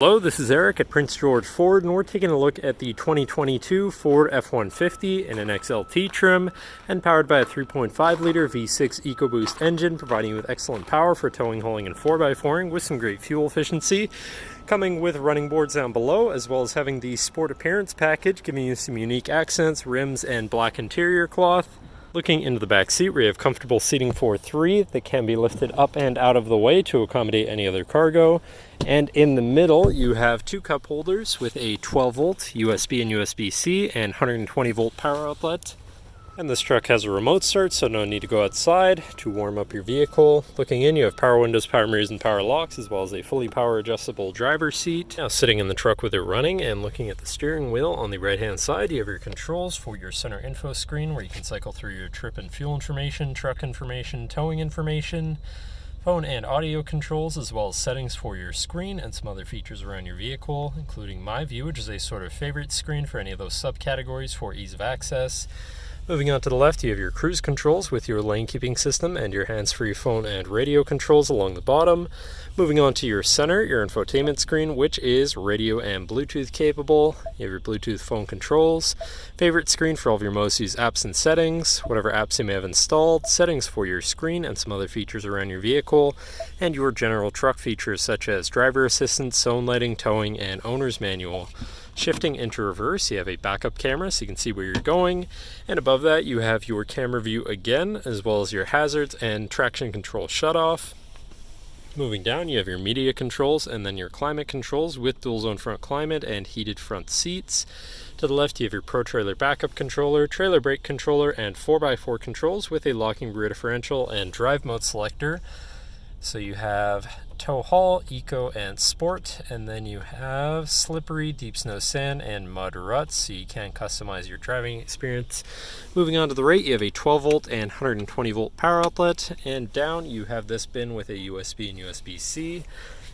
Hello, this is Eric at Prince George Ford, and we're taking a look at the 2022 Ford F-150 in an XLT trim and powered by a 3.5-liter V6 EcoBoost engine, providing you with excellent power for towing, hauling, and 4x4ing with some great fuel efficiency. Coming with running boards down below, as well as having the Sport Appearance package, giving you some unique accents, rims, and black interior cloth. Looking into the back seat, we have comfortable seating for three that can be lifted up and out of the way to accommodate any other cargo. And in the middle, you have two cup holders with a 12-volt USB and USB-C and 120-volt power outlet. And this truck has a remote start, so no need to go outside to warm up your vehicle. Looking in, you have power windows, power mirrors, and power locks, as well as a fully power adjustable driver's seat. Now sitting in the truck with it running and looking at the steering wheel on the right-hand side, you have your controls for your center info screen where you can cycle through your trip and fuel information, truck information, towing information, phone and audio controls, as well as settings for your screen and some other features around your vehicle, including My View, which is a sort of favorite screen for any of those subcategories for ease of access. Moving on to the left, you have your cruise controls with your lane keeping system and your hands-free phone and radio controls along the bottom. Moving on to your center, your infotainment screen, which is radio and Bluetooth capable. You have your Bluetooth phone controls, favorite screen for all of your most used apps and settings, whatever apps you may have installed, settings for your screen and some other features around your vehicle, and your general truck features such as driver assistance, zone lighting, towing, and owner's manual. Shifting into reverse, you have a backup camera so you can see where you're going, and above that you have your camera view again, as well as your hazards and traction control shutoff. Moving down, you have your media controls and then your climate controls with dual zone front climate and heated front seats. To the left, you have your Pro Trailer backup controller, trailer brake controller, and 4x4 controls with a locking rear differential and drive mode selector. So you have tow haul, eco, and sport, and then you have slippery, deep snow, sand, and mud ruts, so you can customize your driving experience. Moving on to the right, you have a 12-volt and 120-volt power outlet, and down you have this bin with a USB and USB-C.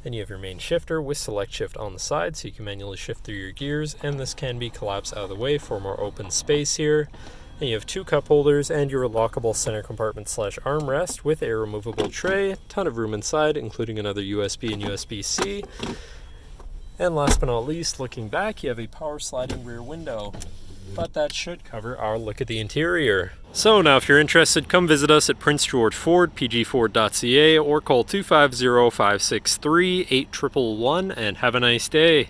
Then you have your main shifter with select shift on the side, so you can manually shift through your gears, and this can be collapsed out of the way for more open space here. And you have two cup holders and your lockable center compartment / armrest with a removable tray, ton of room inside, including another USB and USB-C. And last but not least, looking back, you have a power sliding rear window. But that should cover our look at the interior. So now if you're interested, come visit us at Prince George Ford, pgford.ca, or call 250-563-8111 and have a nice day.